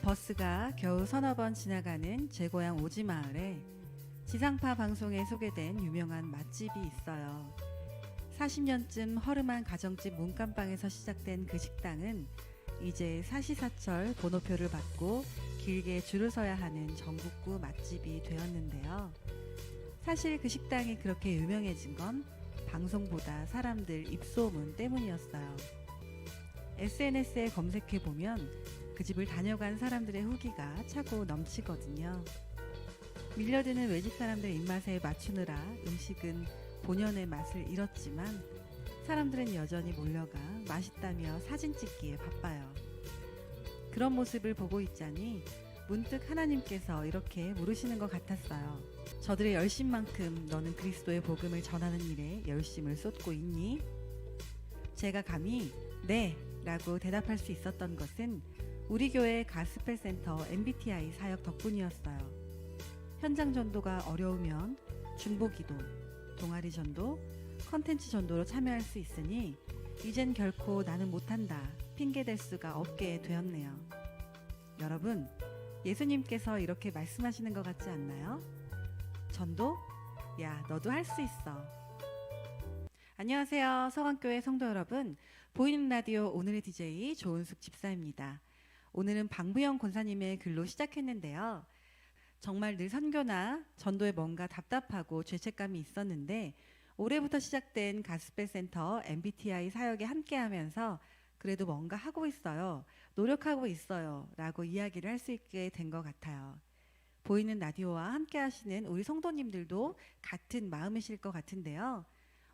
버스가 겨우 서너 번 지나가는 제 고향 오지마을에 지상파 방송에 소개된 유명한 맛집이 있어요. 40년쯤 허름한 가정집 문간방에서 시작된 그 식당은 이제 사시사철 번호표를 받고 길게 줄을 서야 하는 전국구 맛집이 되었는데요. 사실 그 식당이 그렇게 유명해진 건 방송보다 사람들 입소문 때문이었어요. SNS에 검색해보면 그 집을 다녀간 사람들의 후기가 차고 넘치거든요. 밀려드는 외집 사람들 입맛에 맞추느라 음식은 본연의 맛을 잃었지만 사람들은 여전히 몰려가 맛있다며 사진 찍기에 바빠요. 그런 모습을 보고 있자니 문득 하나님께서 이렇게 물으시는 것 같았어요. 저들의 열심만큼 너는 그리스도의 복음을 전하는 일에 열심을 쏟고 있니? 제가 감히 네! 라고 대답할 수 있었던 것은 우리 교회 가스펠센터 MBTI 사역 덕분이었어요. 현장 전도가 어려우면 중보기도, 동아리 전도, 컨텐츠 전도로 참여할 수 있으니 이젠 결코 나는 못한다 핑계댈 수가 없게 되었네요. 여러분, 예수님께서 이렇게 말씀하시는 것 같지 않나요? 전도? 야, 너도 할 수 있어. 안녕하세요. 서강교회 성도 여러분, 보이는 라디오 오늘의 DJ 조은숙 집사입니다. 오늘은 방부영 권사님의 글로 시작했는데요. 정말 늘 선교나 전도에 뭔가 답답하고 죄책감이 있었는데 올해부터 시작된 가스펠센터 MBTI 사역에 함께하면서 그래도 뭔가 하고 있어요. 노력하고 있어요. 라고 이야기를 할 수 있게 된 것 같아요. 보이는 라디오와 함께 하시는 우리 성도님들도 같은 마음이실 것 같은데요.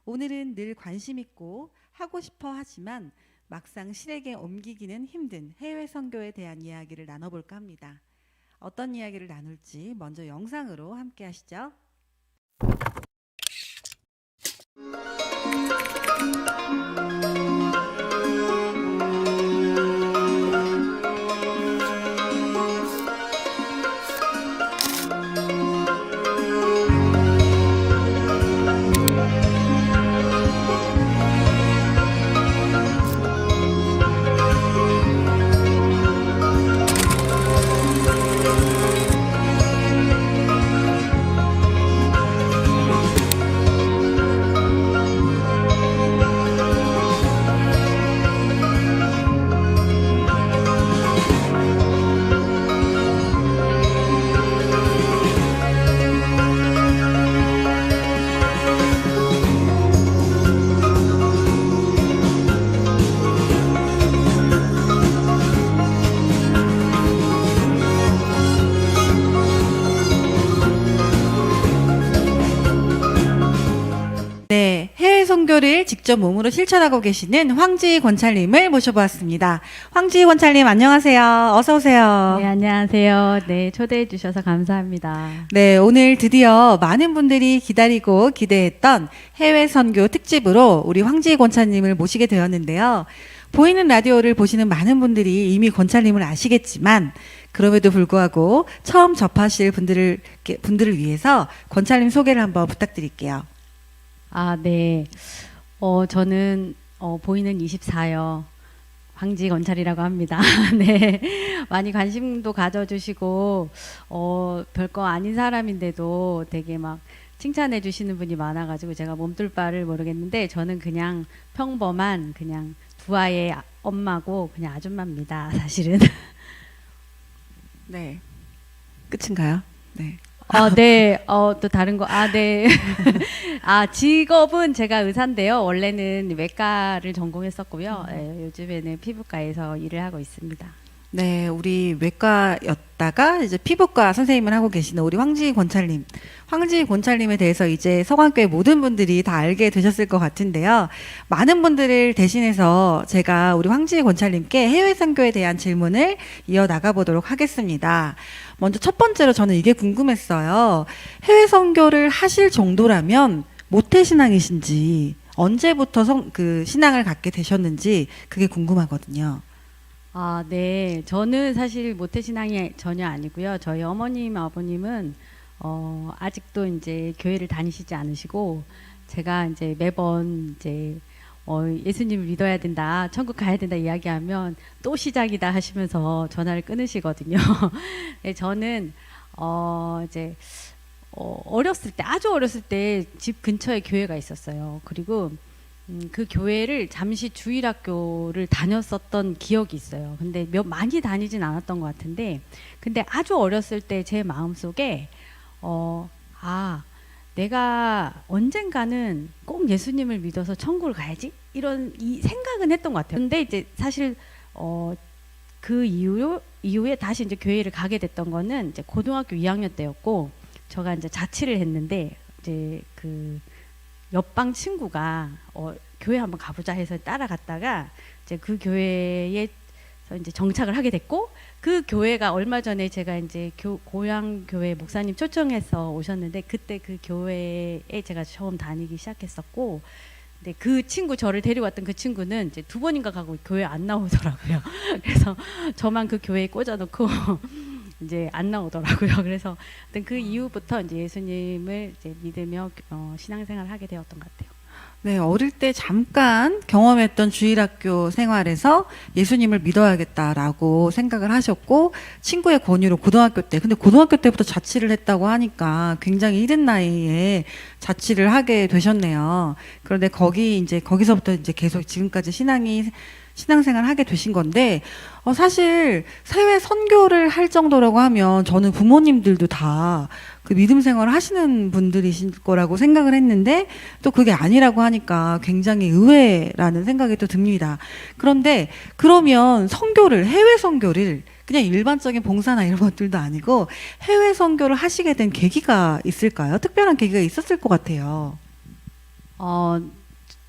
오늘은 늘 관심 있고 하고 싶어 하지만 막상 실행에 옮기기는 힘든 해외 선교에 대한 이야기를 나눠볼까 합니다. 어떤 이야기를 나눌지 먼저 영상으로 함께 하시죠. 네, 해외 선교를 직접 몸으로 실천하고 계시는 황지희 권찰님을 모셔보았습니다. 황지희 권찰님 안녕하세요. 어서 오세요. 네, 안녕하세요. 네, 초대해 주셔서 감사합니다. 네, 오늘 드디어 많은 분들이 기다리고 기대했던 해외 선교 특집으로 우리 황지희 권찰님을 모시게 되었는데요. 보이는 라디오를 보시는 많은 분들이 이미 권찰님을 아시겠지만 그럼에도 불구하고 처음 접하실 분들을 위해서 권찰님 소개를 한번 부탁드릴게요. 아, 네. 저는 보이는 24요. 황지 권찰이라고 합니다. 네. 많이 관심도 가져주시고, 별거 아닌 사람인데도 되게 막 칭찬해 주시는 분이 많아가지고 제가 몸둘 바를 모르겠는데 저는 그냥 평범한 그냥 두 아이의 엄마고 그냥 아줌마입니다. 사실은. 네. 끝인가요? 네. 네. 또 다른 거. 네. 직업은 제가 의사인데요. 원래는 외과를 전공했었고요. 네, 요즘에는 피부과에서 일을 하고 있습니다. 네, 우리 외과였다가 이제 피부과 선생님을 하고 계시는 우리 황지희 권찰님. 황지희 권찰님에 대해서 이제 서강교회 모든 분들이 다 알게 되셨을 것 같은데요. 많은 분들을 대신해서 제가 우리 황지희 권찰님께 해외 선교에 대한 질문을 이어나가 보도록 하겠습니다. 먼저 첫 번째로 저는 이게 궁금했어요. 해외 선교를 하실 정도라면 모태신앙이신지 언제부터 그 신앙을 갖게 되셨는지 그게 궁금하거든요. 아, 네. 저는 사실 모태신앙이 전혀 아니고요. 저희 어머님, 아버님은 아직도 이제 교회를 다니시지 않으시고 제가 이제 매번 이제 예수님을 믿어야 된다, 천국 가야 된다 이야기하면 또 시작이다 하시면서 전화를 끊으시거든요. 네, 저는 이제 어렸을 때, 아주 어렸을 때 집 근처에 교회가 있었어요. 그리고 그 교회를 잠시 주일학교를 다녔었던 기억이 있어요. 근데 많이 다니진 않았던 것 같은데, 근데 아주 어렸을 때 제 마음속에 내가 언젠가는 꼭 예수님을 믿어서 천국을 가야지, 이런 이 생각은 했던 것 같아요. 근데 이제 사실 그 이후에 다시 이제 교회를 가게 됐던 거는 이제 고등학교 2학년 때였고, 제가 이제 자취를 했는데 이제 그 옆방 친구가 교회 한번 가보자 해서 따라갔다가 이제 그 교회에 이제 정착을 하게 됐고, 그 교회가 얼마 전에 제가 이제 고향 교회 목사님 초청해서 오셨는데, 그때 그 교회에 제가 처음 다니기 시작했었고, 근데 그 친구, 저를 데리고 왔던 그 친구는 이제 2번인가 가고 교회 안 나오더라고요. 그래서 저만 그 교회에 꽂아놓고 이제 안 나오더라고요. 그래서 그 이후부터 이제 예수님을 이제 믿으며 신앙생활을 하게 되었던 것 같아요. 네, 어릴 때 잠깐 경험했던 주일학교 생활에서 예수님을 믿어야겠다라고 생각을 하셨고, 친구의 권유로 고등학교 때, 근데 고등학교 때부터 자취를 했다고 하니까 굉장히 이른 나이에 자취를 하게 되셨네요. 그런데 거기서부터 이제 계속 지금까지 신앙생활 하게 되신 건데, 사실 해외 선교를 할 정도라고 하면 저는 부모님들도 다 그 믿음 생활을 하시는 분들이실 거라고 생각을 했는데, 또 그게 아니라고 하니까 굉장히 의외라는 생각이 또 듭니다. 그런데 그러면 해외 선교를 그냥 일반적인 봉사나 이런 것들도 아니고 해외 선교를 하시게 된 계기가 있을까요? 특별한 계기가 있었을 것 같아요.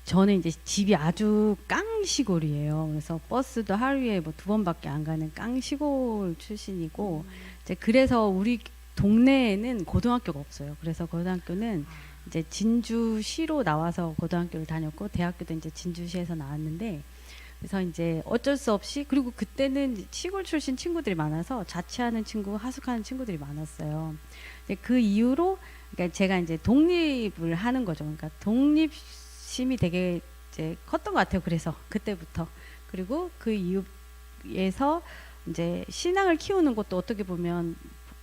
저는 이제 집이 아주 깡시골이에요. 그래서 버스도 하루에 뭐 2번밖에 안 가는 깡시골 출신이고, 이제 그래서 우리 동네에는 고등학교가 없어요. 그래서 고등학교는 이제 진주시로 나와서 고등학교를 다녔고, 대학교도 이제 진주시에서 나왔는데, 그래서 이제 어쩔 수 없이, 그리고 그때는 시골 출신 친구들이 많아서 자취하는 친구, 하숙하는 친구들이 많았어요. 이제 그 이후로 그러니까 제가 이제 독립을 하는 거죠. 그러니까 독립심이 되게 이제 컸던 것 같아요. 그래서 그때부터. 그리고 그 이후에서 이제 신앙을 키우는 것도 어떻게 보면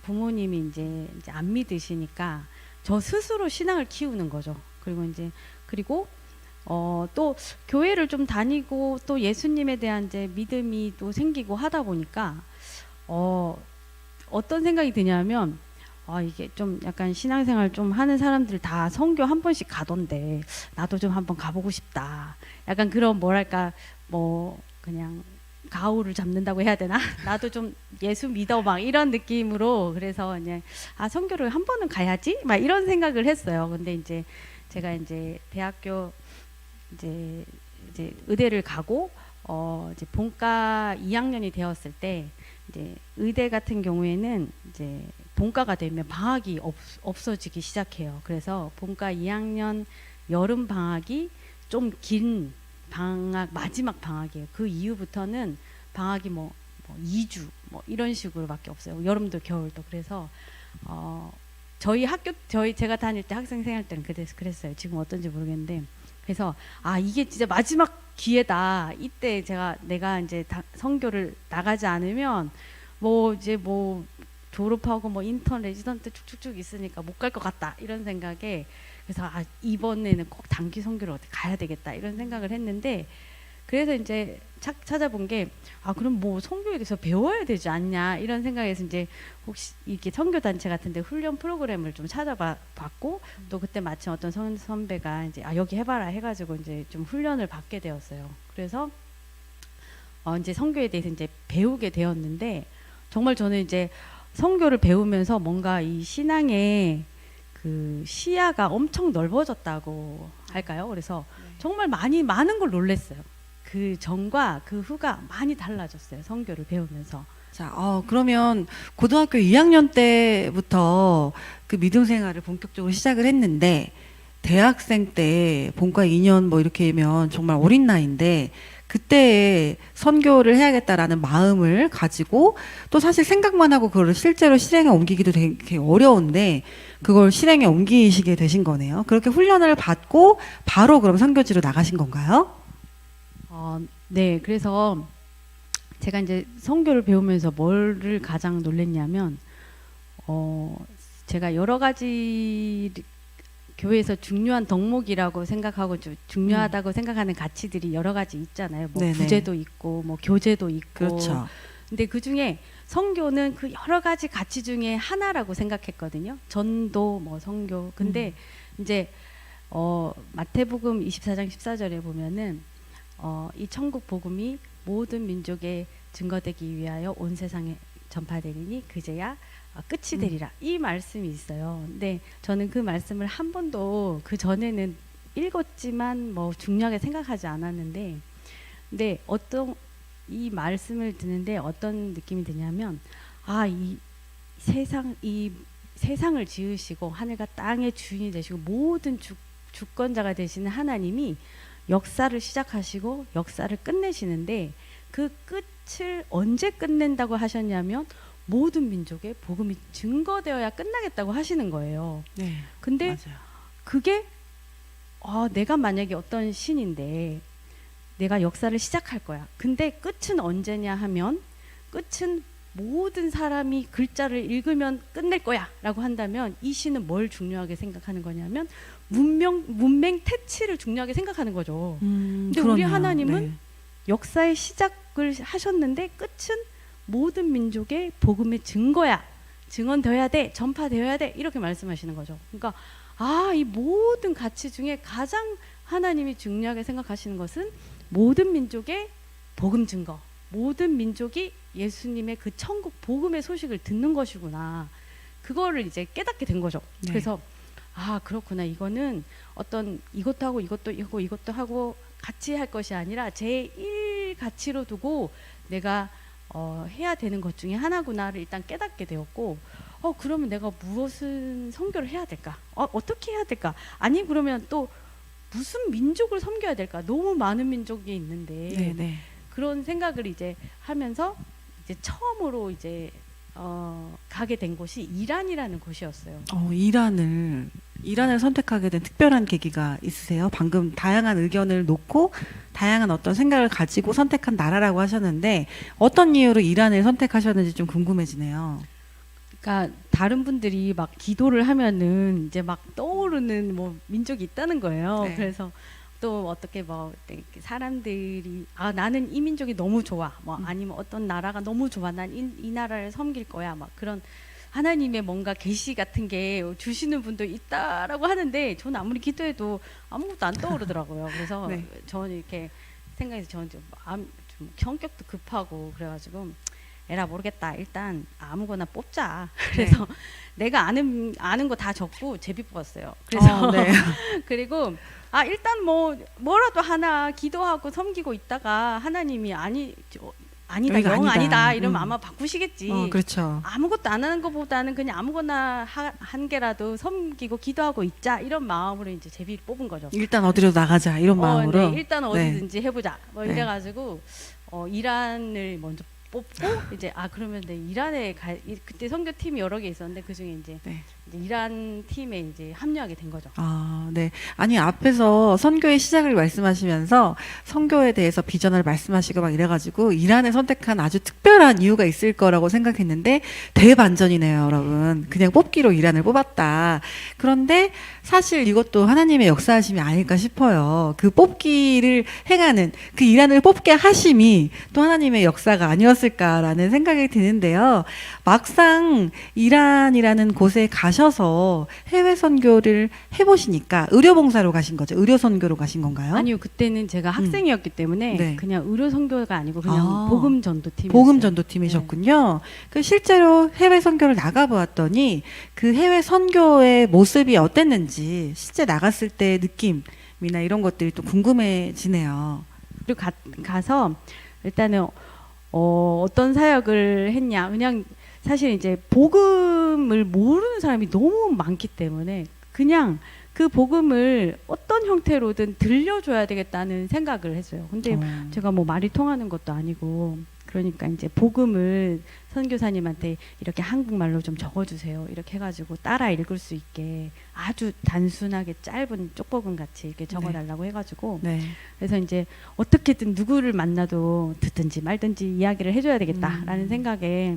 부모님이 이제 안 믿으시니까 저 스스로 신앙을 키우는 거죠. 그리고 또 교회를 좀 다니고 또 예수님에 대한 이제 믿음이 또 생기고 하다 보니까 어떤 생각이 드냐면, 이게 좀 약간 신앙생활 좀 하는 사람들 다 선교 한 번씩 가던데 나도 좀 한번 가보고 싶다. 약간 그런 뭐랄까 그냥 가오를 잡는다고 해야 되나? 나도 좀 예수 믿어 막 이런 느낌으로, 그래서 이제 선교를 한 번은 가야지 막 이런 생각을 했어요. 근데 이제 제가 이제 대학교 이제 의대를 가고 이제 본과 2학년이 되었을 때, 이제 의대 같은 경우에는 이제 본과가 되면 방학이 없어지기 시작해요. 그래서 본과 2학년 여름 방학이 좀 긴 방학, 마지막 방학이에요. 그 이후부터는 방학이 뭐 2주 이런 식으로밖에 없어요. 여름도 겨울도. 그래서 제가 다닐 때 학생 생활 때는 그랬어요. 지금 어떤지 모르겠는데, 그래서 이게 진짜 마지막 기회다. 이때 내가 이제 선교를 나가지 않으면 이제 졸업하고 인턴 레지던트 쭉쭉쭉 있으니까 못 갈 것 같다, 이런 생각에, 그래서 이번에는 꼭 단기 선교를 어디 가야 되겠다, 이런 생각을 했는데, 그래서 이제 찾아본 게 그럼 선교에 대해서 배워야 되지 않냐, 이런 생각에서 이제 혹시 이렇게 선교 단체 같은데 훈련 프로그램을 좀 찾아봤고, 또 그때 마침 어떤 선배가 이제 여기 해봐라 해가지고 이제 좀 훈련을 받게 되었어요. 그래서 이제 선교에 대해서 이제 배우게 되었는데 정말 저는 이제 선교를 배우면서 뭔가 이 신앙의 그 시야가 엄청 넓어졌다고 할까요? 그래서 정말 많은 걸 놀랐어요. 그 전과 그 후가 많이 달라졌어요. 선교를 배우면서. 자, 그러면 고등학교 2학년 때부터 그 믿음 생활을 본격적으로 시작을 했는데 대학생 때 본과 2년 뭐 이렇게면 정말 어린 나이인데 그때 선교를 해야겠다라는 마음을 가지고 또 사실 생각만 하고 그걸 실제로 실행에 옮기기도 되게 어려운데 그걸 실행에 옮기시게 되신 거네요. 그렇게 훈련을 받고 바로 그럼 선교지로 나가신 건가요? 네, 그래서 제가 이제 선교를 배우면서 뭐를 가장 놀랐냐면, 제가 여러 가지 교회에서 중요한 덕목이라고 생각하고 중요하다고 생각하는 가치들이 여러 가지 있잖아요. 뭐 네네. 구제도 있고, 뭐 교제도 있고. 그렇죠. 근데 그 중에 선교는 그 여러 가지 가치 중에 하나라고 생각했거든요. 전도, 뭐 선교. 근데 이제 마태복음 24장 14절에 보면은 이 천국 복음이 모든 민족에 증거되기 위하여 온 세상에 전파되리니 그제야 끝이 되리라. 이 말씀이 있어요. 근데 저는 그 말씀을 한 번도 그 전에는 읽었지만 뭐 중요하게 생각하지 않았는데, 근데 이 말씀을 듣는데 어떤 느낌이 드냐면, 이 세상을 지으시고 하늘과 땅의 주인이 되시고 모든 주권자가 되시는 하나님이 역사를 시작하시고 역사를 끝내시는데 그 끝을 언제 끝낸다고 하셨냐면 모든 민족의 복음이 증거되어야 끝나겠다고 하시는 거예요. 네. 근데 맞아요. 그게 내가 만약에 어떤 신인데 내가 역사를 시작할 거야. 근데 끝은 언제냐 하면 끝은 모든 사람이 글자를 읽으면 끝낼 거야 라고 한다면 이 신은 뭘 중요하게 생각하는 거냐면 문맹 태치를 중요하게 생각하는 거죠. 근데 우리 그러네요. 하나님은 네. 역사의 시작을 하셨는데 끝은 모든 민족의 복음의 증거야. 증언되어야 돼. 전파되어야 돼. 이렇게 말씀하시는 거죠. 그러니까 이 모든 가치 중에 가장 하나님이 중요하게 생각하시는 것은 모든 민족의 복음 증거. 모든 민족이 예수님의 그 천국 복음의 소식을 듣는 것이구나. 그거를 이제 깨닫게 된 거죠. 네. 그래서 그렇구나. 이거는 어떤 이것도 하고 이것도 하고 같이 할 것이 아니라 제1 가치로 두고 내가 해야 되는 것 중에 하나구나를 일단 깨닫게 되었고, 그러면 내가 무엇은 선교를 해야 될까? 어떻게 해야 될까? 아니 그러면 또 무슨 민족을 섬겨야 될까? 너무 많은 민족이 있는데 네네. 그런 생각을 이제 하면서 이제 처음으로 이제 가게 된 곳이 이란이라는 곳이었어요. 이란을 선택하게 된 특별한 계기가 있으세요? 방금 다양한 의견을 놓고 다양한 어떤 생각을 가지고 선택한 나라라고 하셨는데 어떤 이유로 이란을 선택하셨는지 좀 궁금해지네요. 그러니까 다른 분들이 막 기도를 하면은 이제 막 떠오르는 뭐 민족이 있다는 거예요. 네. 그래서 또 어떻게 뭐 사람들이 나는 이 민족이 너무 좋아, 뭐 아니면 어떤 나라가 너무 좋아, 난 이 나라를 섬길 거야, 막 그런 하나님의 뭔가 계시 같은 게 주시는 분도 있다라고 하는데 저는 아무리 기도해도 아무것도 안 떠오르더라고요. 그래서 네. 저는 이렇게 생각해서 저는 좀 성격도 급하고 그래가지고 에라 모르겠다. 일단 아무거나 뽑자. 그래서 내가 아는 거 다 적고 제비 뽑았어요. 그래서 네. 그리고 일단 뭐라도 하나 기도하고 섬기고 있다가 하나님이 아니다, 여기가 영 아니다. 아니다 이러면 아마 바꾸시겠지. 그렇죠. 아무것도 안 하는 것보다는 그냥 아무거나 한 개라도 섬기고 기도하고 있자 이런 마음으로 이제 제비를 뽑은 거죠. 일단 어디로 나가자 이런 마음으로. 네, 일단 어디든지 해보자. 뭐 네. 이래가지고 이란을 먼저 뽑고 이제 그러면 이란에 그때 선교팀이 여러 개 있었는데 그 중에 이제 이란 팀에 이제 합류하게 된 거죠. 네. 아니 앞에서 선교의 시작을 말씀하시면서 선교에 대해서 비전을 말씀하시고 막 이래가지고 이란을 선택한 아주 특별한 이유가 있을 거라고 생각했는데 대반전이네요, 여러분. 그냥 뽑기로 이란을 뽑았다. 그런데 사실 이것도 하나님의 역사하심이 아닐까 싶어요. 그 뽑기를 행하는 그 이란을 뽑게 하심이 또 하나님의 역사가 아니었을까라는 생각이 드는데요. 막상 이란이라는 곳에 가셨 가셔서 해외 선교를 해보시니까 의료봉사로 가신 거죠? 의료 선교로 가신 건가요? 아니요, 그때는 제가 학생이었기 때문에 네. 그냥 의료 선교가 아니고 그냥 아, 복음 전도팀이었어요. 복음 전도팀이셨군요. 그 실제로 해외 선교를 나가보았더니 그 해외 선교의 모습이 어땠는지 실제 나갔을 때 느낌이나 이런 것들이 또 궁금해지네요. 그리고 가서 일단은 어떤 사역을 했냐, 그냥 사실 이제 복음을 모르는 사람이 너무 많기 때문에 그냥 그 복음을 어떤 형태로든 들려줘야 되겠다는 생각을 했어요. 근데 제가 뭐 말이 통하는 것도 아니고, 그러니까 이제 복음을 선교사님한테 이렇게 한국말로 좀 적어주세요, 이렇게 해가지고 따라 읽을 수 있게 아주 단순하게 짧은 쪽복음 같이 이렇게 적어달라고 해가지고, 네. 그래서 이제 어떻게든 누구를 만나도 듣든지 말든지 이야기를 해줘야 되겠다라는 생각에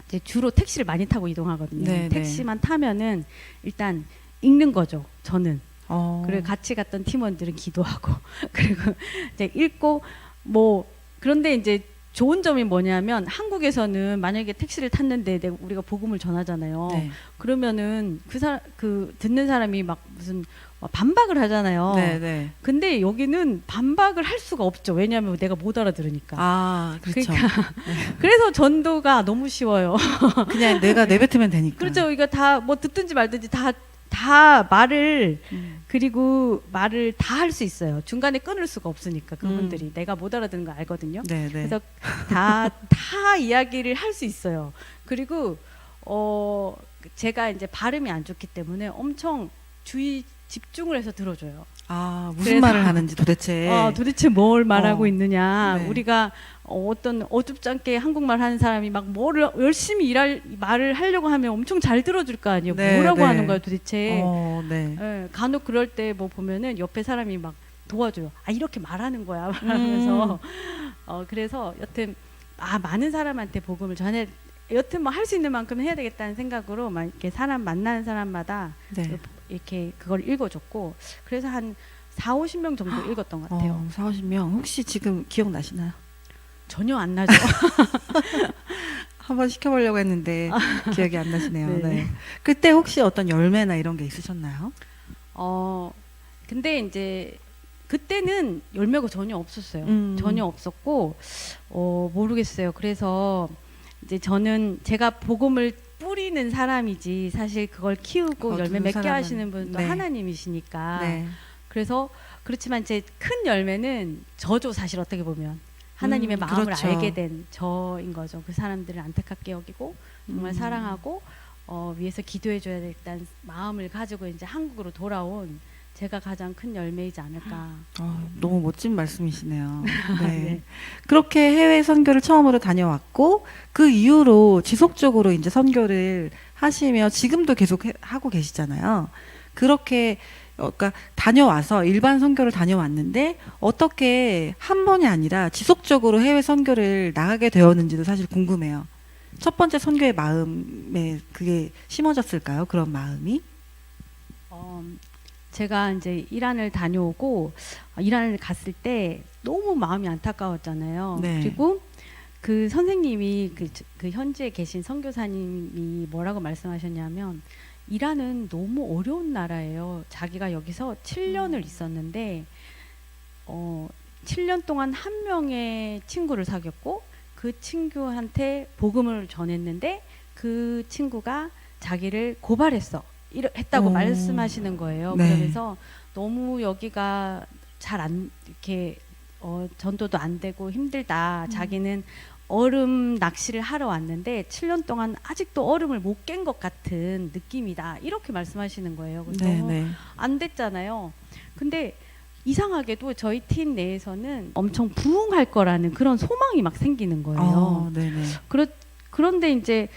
이제 주로 택시를 많이 타고 이동하거든요. 네, 택시만 타면은 일단 읽는 거죠, 저는. 네. 그리고 같이 갔던 팀원들은 기도하고 그리고 이제 읽고 뭐. 그런데 이제 좋은 점이 뭐냐면, 한국에서는 만약에 택시를 탔는데 우리가 복음을 전하잖아요. 네. 그러면은 그 듣는 사람이 막 무슨 반박을 하잖아요. 네, 네. 근데 여기는 반박을 할 수가 없죠. 왜냐하면 내가 못 알아들으니까. 아, 그렇죠. 그러니까 그래서 전도가 너무 쉬워요. 그냥 내가 내뱉으면 되니까. 그렇죠. 이거 다 뭐 듣든지 말든지 다 말을 그리고 말을 다 할 수 있어요. 중간에 끊을 수가 없으니까 그분들이 내가 못 알아듣는 거 알거든요. 네, 네. 그래서 다 이야기를 할 수 있어요. 그리고 제가 이제 발음이 안 좋기 때문에 엄청 집중을 해서 들어줘요. 아, 무슨 말을 하는지 도대체. 도대체 뭘 말하고 있느냐. 네. 우리가 어떤 어줍지 않게 한국말 하는 사람이 막 뭐를 열심히 말을 하려고 하면 엄청 잘 들어줄 거 아니에요. 네, 뭐라고 네. 하는 거야 도대체. 네. 예, 간혹 그럴 때 뭐 보면은 옆에 사람이 막 도와줘요. 아, 이렇게 말하는 거야. 말하면서 그래서 여튼 많은 사람한테 복음을 전해. 여튼 뭐 할 수 있는 만큼 해야 되겠다는 생각으로 막 이렇게 사람 만나는 사람마다 네. 이렇게 그걸 읽어줬고, 그래서 한 40-50명 정도 읽었던 것 같아요. 40-50명. 혹시 지금 기억나시나요? 전혀 안 나죠. 한번 시켜보려고 했는데 기억이 안 나시네요. 네. 네. 그때 혹시 어떤 열매나 이런 게 있으셨나요? 근데 이제 그때는 열매가 전혀 없었어요. 전혀 없었고, 모르겠어요. 그래서 이제 제가 복음을 뿌리는 사람이지 사실 그걸 키우고 열매 맺게 하시는 분은 또 네. 하나님이시니까. 네. 그래서 그렇지만 이제 큰 열매는 저죠, 사실 어떻게 보면. 하나님의 마음을 그렇죠. 알게 된 저인 거죠. 그 사람들을 안타깝게 여기고 정말 사랑하고 위해서 기도해 줘야 되겠다는 마음을 가지고 이제 한국으로 돌아온 제가 가장 큰 열매이지 않을까. 너무 멋진 말씀이시네요. 네. 네. 그렇게 해외 선교를 처음으로 다녀왔고 그 이후로 지속적으로 이제 선교를 하시며 지금도 계속 하고 계시잖아요. 그렇게 그러니까 다녀와서 일반 선교를 다녀왔는데 어떻게 한 번이 아니라 지속적으로 해외 선교를 나가게 되었는지도 사실 궁금해요. 첫 번째 선교의 마음에 그게 심어졌을까요? 그런 마음이? 제가 이제 이란을 다녀오고 이란을 갔을 때 너무 마음이 안타까웠잖아요. 네. 그리고 그 선생님이 그 현지에 계신 선교사님이 뭐라고 말씀하셨냐면, 이란은 너무 어려운 나라예요. 자기가 여기서 7년을 있었는데 7년 동안 한 명의 친구를 사귀었고 그 친구한테 복음을 전했는데 그 친구가 자기를 고발했어. 했다고 말씀하시는 거예요. 네. 그러면서 너무 여기가 잘 안 이렇게 전도도 안 되고 힘들다. 자기는 얼음 낚시를 하러 왔는데 7년 동안 아직도 얼음을 못 깬 것 같은 느낌이다. 이렇게 말씀하시는 거예요. 그래서 네, 너무 네. 안 됐잖아요. 근데 이상하게도 저희 팀 내에서는 엄청 부흥할 거라는 그런 소망이 막 생기는 거예요. 네네. 그런데 이제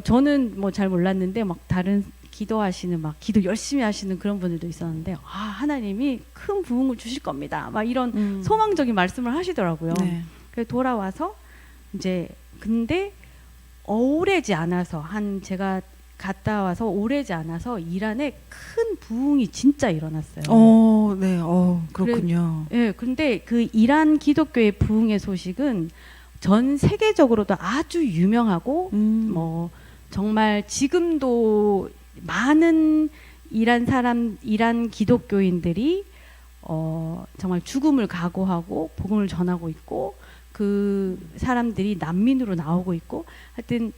저는 뭐 잘 몰랐는데 막 다른 기도하시는 막 기도 열심히 하시는 그런 분들도 있었는데, 하나님이 큰 부흥을 주실 겁니다. 막 이런 소망적인 말씀을 하시더라고요. 네. 그래서 돌아와서 이제 근데 오래지 않아서 제가 갔다 와서 오래지 않아서 이란에 큰 부흥이 진짜 일어났어요. 네. 그렇군요. 예, 근데 그 이란 기독교의 부흥의 소식은 전 세계적으로도 아주 유명하고 뭐 정말 지금도 많은 이란 기독교인들이 정말 죽음을 각오하고 복음을 전하고 있고 그 사람들이 난민으로 나오고 있고 하여튼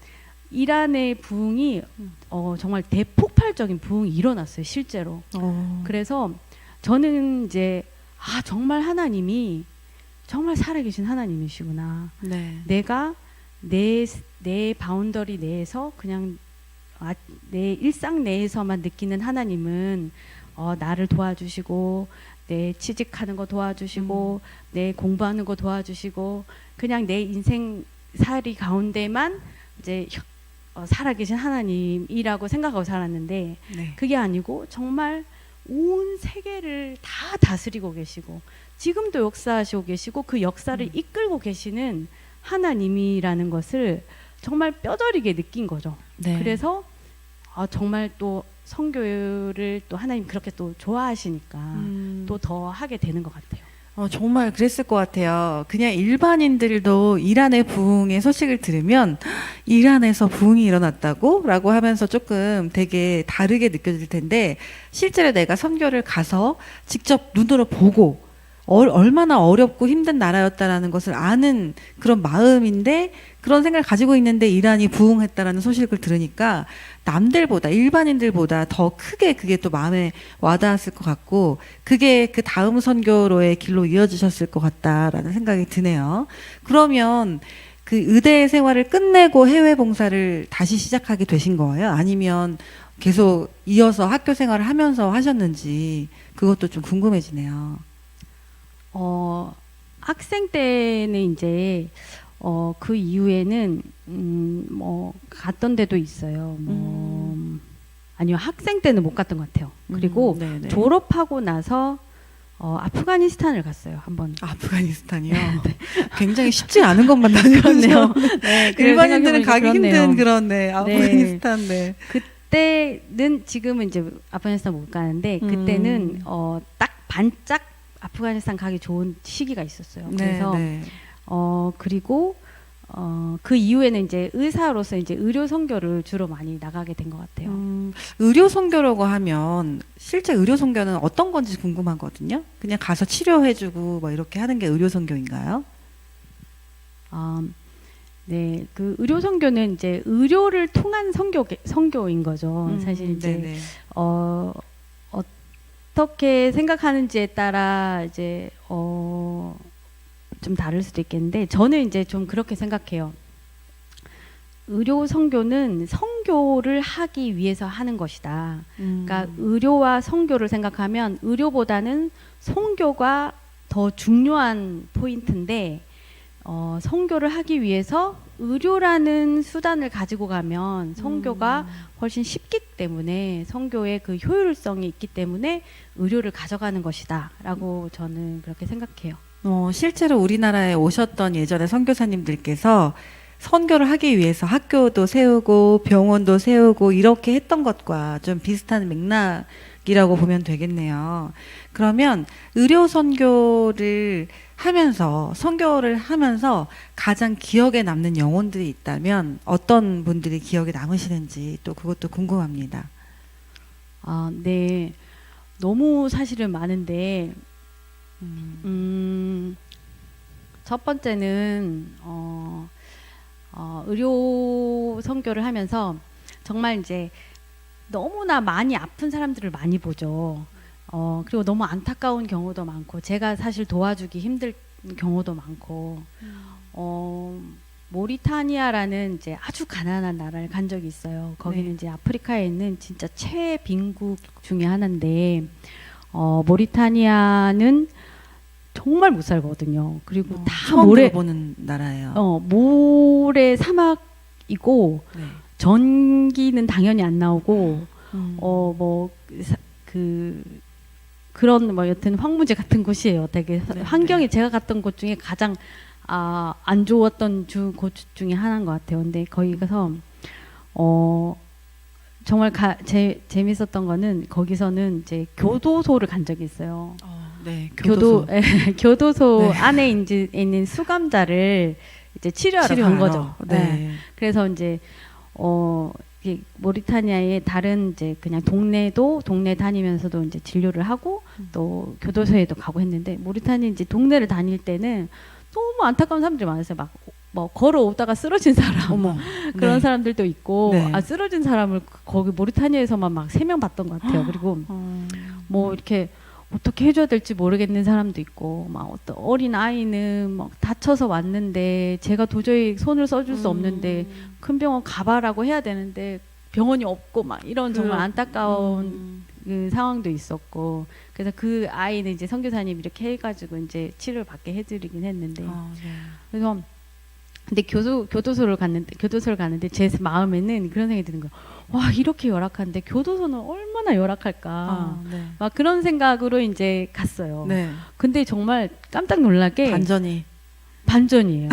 이란의 부흥이 정말 대폭발적인 부흥이 일어났어요 실제로. 그래서 저는 이제 정말 하나님이 정말 살아계신 하나님이시구나. 네. 내가 내 바운더리 내에서 그냥 내 일상 내에서만 느끼는 하나님은 나를 도와주시고 내 취직하는 거 도와주시고 내 공부하는 거 도와주시고 그냥 내 인생 살이 가운데만 이제 살아계신 하나님이라고 생각하고 살았는데 네. 그게 아니고 정말 온 세계를 다 다스리고 계시고 지금도 역사하시고 계시고 그 역사를 이끌고 계시는 하나님이라는 것을 정말 뼈저리게 느낀 거죠. 네. 그래서 정말 또 선교를 또 하나님 그렇게 또 좋아하시니까 또 더 하게 되는 것 같아요. 정말 그랬을 것 같아요. 그냥 일반인들도 이란의 부흥의 소식을 들으면 이란에서 부흥이 일어났다고? 라고 하면서 조금 되게 다르게 느껴질 텐데 실제로 내가 선교를 가서 직접 눈으로 보고 얼마나 어렵고 힘든 나라였다라는 것을 아는 그런 마음인데 그런 생각을 가지고 있는데 이란이 부흥했다라는 소식을 들으니까 남들보다 일반인들보다 더 크게 그게 또 마음에 와닿았을 것 같고 그게 그 다음 선교로의 길로 이어지셨을 것 같다라는 생각이 드네요. 그러면 그 의대 생활을 끝내고 해외 봉사를 다시 시작하게 되신 거예요? 아니면 계속 이어서 학교 생활을 하면서 하셨는지 그것도 좀 궁금해지네요. 학생 때는 이제 그 이후에는 뭐 갔던 데도 있어요. 아니요 학생 때는 못 갔던 것 같아요. 그리고 네네. 졸업하고 나서 아프가니스탄을 갔어요 한번. 아프가니스탄이요. 굉장히 쉽지 않은 것만 다녀왔네요. 네, 일반인들은 가기 그렇네요. 힘든 그런 아프가니스탄. 네. 그때는 지금은 이제 아프가니스탄 못 가는데 그때는 딱 반짝 아프가니스탄 가기 좋은 시기가 있었어요. 그래서 네. 그리고 그 이후에는 이제 의사로서 이제 의료 선교를 주로 많이 나가게 된 것 같아요. 의료 선교라고 하면 실제 의료 선교는 어떤 건지 궁금하거든요. 그냥 가서 치료해주고 뭐 이렇게 하는 게 의료 선교인가요? 네, 그 의료 선교는 이제 의료를 통한 선교인 거죠. 사실 이제 네네. 어떻게 생각하는지에 따라 이제 좀 다를 수도 있겠는데 저는 이제 좀 그렇게 생각해요. 의료 선교는 선교를 하기 위해서 하는 것이다. 그러니까 의료와 선교를 생각하면 의료보다는 선교가 더 중요한 포인트인데 선교를 하기 위해서 의료라는 수단을 가지고 가면 선교가 훨씬 쉽기 때문에 선교의 그 효율성이 있기 때문에 의료를 가져가는 것이다라고 저는 그렇게 생각해요. 실제로 우리나라에 오셨던 예전에 선교사님들께서 선교를 하기 위해서 학교도 세우고 병원도 세우고 이렇게 했던 것과 좀 비슷한 맥락이라고 보면 되겠네요. 그러면 의료 선교를 하면서 선교를 하면서 가장 기억에 남는 영혼들이 있다면 어떤 분들이 기억에 남으시는지 또 그것도 궁금합니다. 네. 너무 사실은 많은데 첫 번째는 의료 선교를 하면서 정말 이제 너무나 많이 아픈 사람들을 많이 보죠. 그리고 너무 안타까운 경우도 많고 제가 사실 도와주기 힘들 경우도 많고 모리타니아라는 이제 아주 가난한 나라를 간 적이 있어요. 거기는 네. 이제 아프리카에 있는 진짜 최빈국 중에 하나인데 모리타니아는 정말 못 살거든요. 그리고 다 처음 모래 들어보는 나라예요. 모래 사막이고 네. 전기는 당연히 안 나오고 그런 뭐 여튼 황무지 같은 곳이에요. 되게 네, 환경이 제가 갔던 곳 중에 가장 안 좋았던 곳 중에 하나인 것 같아요. 근데 거기 가서 정말 재밌었던 거는 거기서는 이제 교도소를 간 적이 있어요. 네, 교도소. 교도소 네. 안에 있는 수감자를 이제 치료하러 간 거죠. 네. 그래서 이제 이게 모리타니아의 다른 이제 그냥 동네 다니면서도 이제 진료를 하고 또 교도소에도 가고 했는데 모리타니아 이제 동네를 다닐 때는 너무 안타까운 사람들이 많았어요. 막 뭐 걸어오다가 쓰러진 사람 어머. 그런 네. 사람들도 있고 네. 쓰러진 사람을 거기 모리타니아에서만 막 3명 봤던 것 같아요. 그리고 뭐 이렇게 어떻게 해줘야 될지 모르겠는 사람도 있고 막 어떤 어린 아이는 막 다쳐서 왔는데 제가 도저히 손을 써줄 수 없는데 큰 병원 가봐라고 해야 되는데 병원이 없고 막 이런 정말 안타까운 그 상황도 있었고 그래서 그 아이는 이제 선교사님 이렇게 해가지고 이제 치료를 받게 해드리긴 했는데 네. 그래서 근데 교도소를 가는데 제 마음에는 그런 생각이 드는 거예요. 와 이렇게 열악한데 교도소는 얼마나 열악할까. 네. 막 그런 생각으로 이제 갔어요. 네. 근데 정말 깜짝 놀라게 반전이. 반전이에요.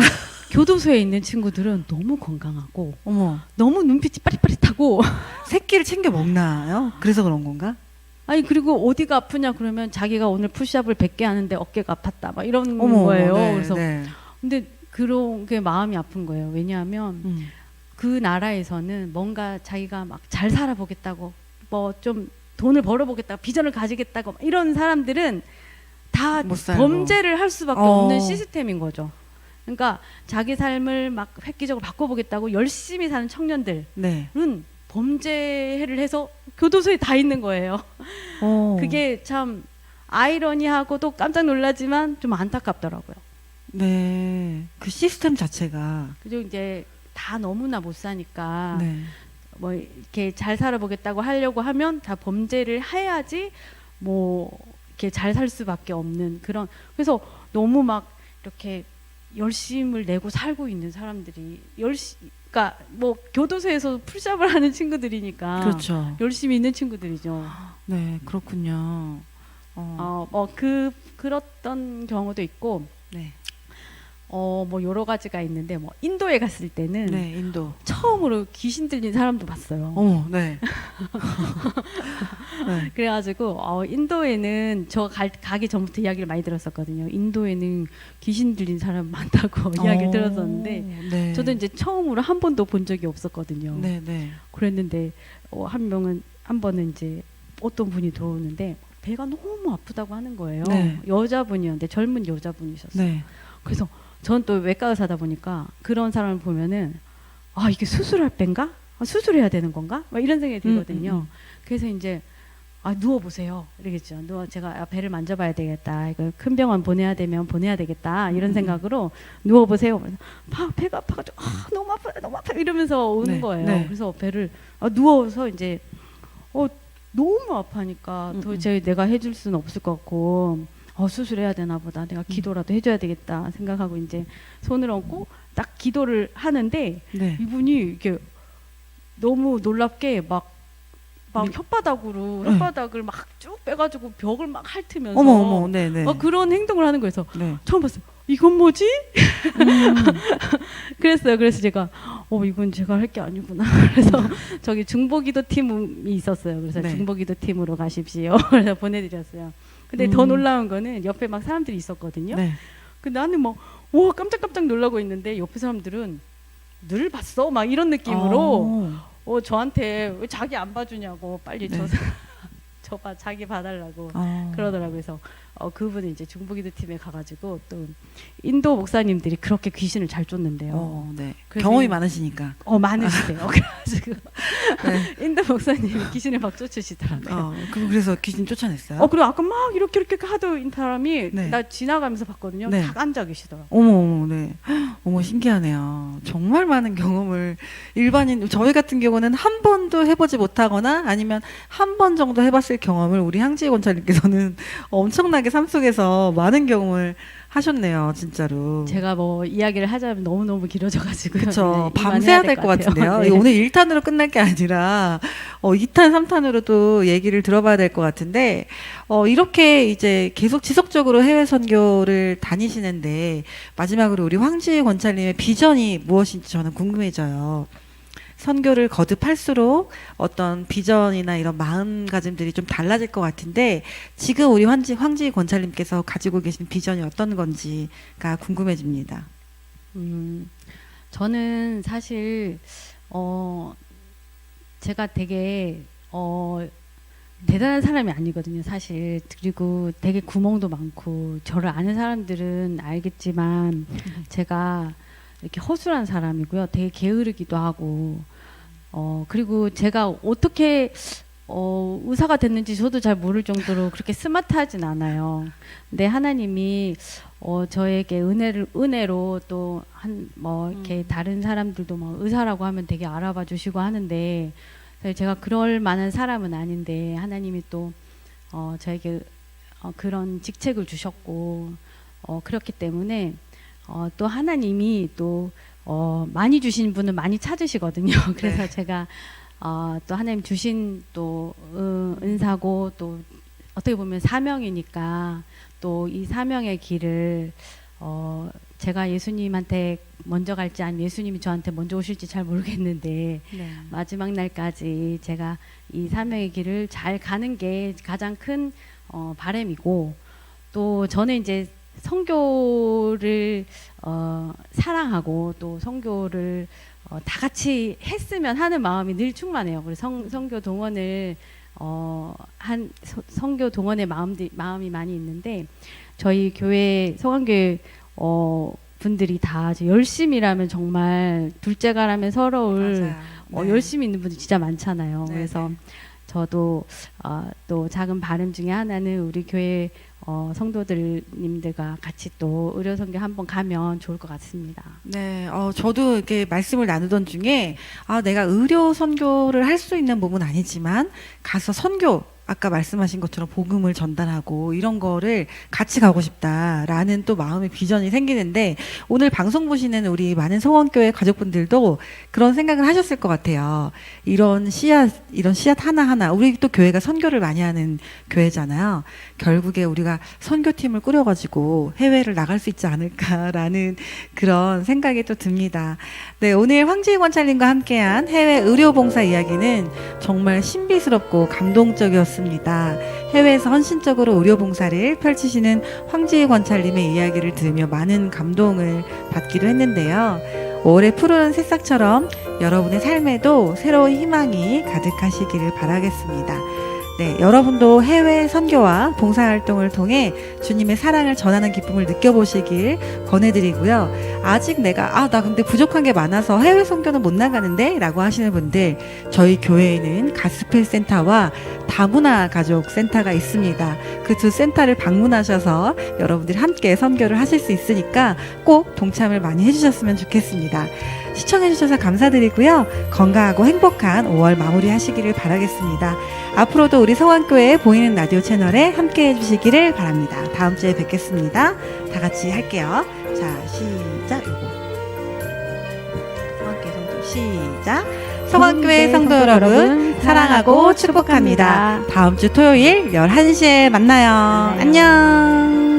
교도소에 있는 친구들은 너무 건강하고 어머. 너무 눈빛이 빠릿빠릿하고 새끼를 챙겨 먹나요? 그래서 그런 건가? 아니 그리고 어디가 아프냐 그러면 자기가 오늘 푸시업을 100개 하는데 어깨가 아팠다 막 이런 어머. 거예요. 네, 그래서 네. 근데 그런 게 마음이 아픈 거예요. 왜냐하면 그 나라에서는 뭔가 자기가 막 잘 살아보겠다고 뭐 좀 돈을 벌어보겠다고 비전을 가지겠다고 막 이런 사람들은 다 못 살고. 범죄를 할 수밖에 없는 시스템인 거죠. 그러니까 자기 삶을 막 획기적으로 바꿔보겠다고 열심히 사는 청년들은 네. 범죄를 해서 교도소에 다 있는 거예요. 그게 참 아이러니하고도 깜짝 놀라지만 좀 안타깝더라고요. 네. 그 시스템 자체가. 그리고 이제 다 너무나 못 사니까 네. 뭐 이렇게 잘 살아보겠다고 하려고 하면 다 범죄를 해야지 뭐 이렇게 잘 살 수밖에 없는 그런 그래서 너무 막 이렇게 열심을 내고 살고 있는 사람들이 그러니까 뭐 교도소에서 풀샵을 하는 친구들이니까 그렇죠. 열심히 있는 친구들이죠. 네, 그렇군요. 그랬던 경우도 있고 네. 뭐 여러 가지가 있는데 뭐 인도에 갔을 때는 네, 인도. 처음으로 귀신 들린 사람도 봤어요. 네. 네. 그래가지고 인도에는 저 가기 전부터 이야기를 많이 들었었거든요. 인도에는 귀신 들린 사람 많다고 이야기를 들었었는데 네. 저도 이제 처음으로 한 번도 본 적이 없었거든요. 네, 네. 그랬는데 한 번은 이제 어떤 분이 들어오는데 배가 너무 아프다고 하는 거예요. 네. 여자분이었는데 젊은 여자분이셨어요. 네. 그래서 전 또 외과 의사다 보니까 그런 사람을 보면은 이게 수술할 땐가? 수술해야 되는 건가? 막 이런 생각이 들거든요. 그래서 이제 누워 보세요. 이러겠죠. 제가 배를 만져봐야 되겠다. 이거 큰 병원 보내야 되겠다. 이런 생각으로 누워 보세요. 배가 아파가지고 너무 아파 이러면서 오는 네, 거예요. 네. 그래서 배를 누워서 이제 너무 아파하니까 도저히 내가 해줄 수는 없을 것 같고 수술해야 되나 보다. 내가 기도라도 해줘야 되겠다 생각하고 이제 손을 얹고 딱 기도를 하는데 네. 이분이 이렇게 너무 놀랍게 막 혓바닥을 막 쭉 빼가지고 벽을 막 핥으면서 어머, 네, 네. 그런 행동을 하는 거여서 네. 처음 봤어요. 이건 뭐지? 그랬어요. 그래서 제가 이건 제가 할 게 아니구나. 그래서 저기 중보기도 팀이 있었어요. 그래서 네. 중보기도 팀으로 가십시오. 그래서 보내드렸어요. 근데 더 놀라운 거는 옆에 막 사람들이 있었거든요. 네. 근데 나는 막 깜짝깜짝 놀라고 있는데 옆에 사람들은 늘 봤어 막 이런 느낌으로 저한테 왜 자기 안 봐주냐고 빨리 네. 저봐 자기 봐달라고 어. 그러더라고요. 그래서 그분은 이제 중보기도 팀에 가가지고 또 인도 목사님들이 그렇게 귀신을 잘 쫓는데요. 네. 그래서 경험이 많으시니까. 많으시대요. 그래가지고 네. 인도 목사님이 귀신을 막 쫓으시더라고요. 그래서 귀신 쫓아냈어요? 그리고 아까 막 이렇게 하던 사람이 네. 나 지나가면서 봤거든요. 네. 딱 앉아 계시더라고요. 어머, 네. 어머, 신기하네요. 정말 많은 경험을 저희 같은 경우는 한 번도 해보지 못하거나 아니면 한 번 정도 해봤을 경험을 우리 향지혜 권사님께서는 엄청나게 삶 속에서 많은 경험을 하셨네요, 진짜로. 제가 뭐 이야기를 하자면 너무너무 길어져가지고요. 그렇죠. 네, 밤새야 될 것 같은데요. 네. 오늘 1탄으로 끝날 게 아니라 2탄, 3탄으로도 얘기를 들어봐야 될 것 같은데 이렇게 이제 계속 지속적으로 해외 선교를 다니시는데 마지막으로 우리 황지혜 권사님의 비전이 무엇인지 저는 궁금해져요. 선교를 거듭할수록 어떤 비전이나 이런 마음가짐들이 좀 달라질 것 같은데 지금 우리 황지혜 권사님께서 가지고 계신 비전이 어떤 건지가 궁금해집니다. 저는 사실 어, 제가 되게 대단한 사람이 아니거든요, 사실. 그리고 되게 구멍도 많고 저를 아는 사람들은 알겠지만 제가 이렇게 허술한 사람이고요. 되게 게으르기도 하고 그리고 제가 어떻게 의사가 됐는지 저도 잘 모를 정도로 그렇게 스마트하진 않아요. 근데 하나님이 저에게 은혜로 또 뭐 이렇게 다른 사람들도 뭐 의사라고 하면 되게 알아봐 주시고 하는데 제가 그럴 만한 사람은 아닌데 하나님이 또 저에게 그런 직책을 주셨고 그렇기 때문에 또 하나님이 또 많이 주신 분은 많이 찾으시거든요. 그래서 네. 제가 또 하나님 주신 또 은사고 또 어떻게 보면 사명이니까 또 이 사명의 길을 제가 예수님한테 먼저 갈지 아니면 예수님이 저한테 먼저 오실지 잘 모르겠는데 네. 마지막 날까지 제가 이 사명의 길을 잘 가는 게 가장 큰 바람이고 또 저는 이제 선교를 사랑하고 또 선교를 다 같이 했으면 하는 마음이 늘 충만해요. 그래서 선교 동원을 선교 동원의 마음이 많이 있는데 저희 교회 성안교회 분들이 다 열심히라면 정말 둘째가라면 서러울 맞아요. 네. 열심히 있는 분들 진짜 많잖아요. 네, 그래서 네. 저도 또 작은 바람 중에 하나는 우리 교회 성도들님들과 같이 또 의료 선교 한번 가면 좋을 것 같습니다. 네, 저도 이렇게 말씀을 나누던 중에 내가 의료 선교를 할 수 있는 몸은 아니지만 가서 선교 아까 말씀하신 것처럼 복음을 전달하고 이런 거를 같이 가고 싶다라는 또 마음의 비전이 생기는데 오늘 방송 보시는 우리 많은 성원교회 가족분들도 그런 생각을 하셨을 것 같아요. 이런 씨앗 하나하나 우리 또 교회가 선교를 많이 하는 교회잖아요. 결국에 우리가 선교팀을 꾸려가지고 해외를 나갈 수 있지 않을까라는 그런 생각이 또 듭니다. 네, 오늘 황지희 권찰님과 함께한 해외 의료봉사 이야기는 정말 신비스럽고 감동적이었습니다. 해외에서 헌신적으로 의료봉사를 펼치시는 황지희 권찰님의 이야기를 들으며 많은 감동을 받기도 했는데요. 5월의 푸른 새싹처럼 여러분의 삶에도 새로운 희망이 가득하시기를 바라겠습니다. 네, 여러분도 해외 선교와 봉사활동을 통해 주님의 사랑을 전하는 기쁨을 느껴보시길 권해드리고요. 아직 나 근데 부족한 게 많아서 해외 선교는 못 나가는데 라고 하시는 분들 저희 교회에는 가스펠 센터와 다문화 가족 센터가 있습니다. 그 두 센터를 방문하셔서 여러분들이 함께 선교를 하실 수 있으니까 꼭 동참을 많이 해주셨으면 좋겠습니다. 시청해주셔서 감사드리고요. 건강하고 행복한 5월 마무리하시기를 바라겠습니다. 앞으로도 우리 성안교회 보이는 라디오 채널에 함께 해주시기를 바랍니다. 다음 주에 뵙겠습니다. 다 같이 할게요. 자, 시작. 성안교회 성도 시작. 성안교회 성도 여러분 사랑하고 축복합니다. 다음 주 토요일 11시에 만나요. 안녕.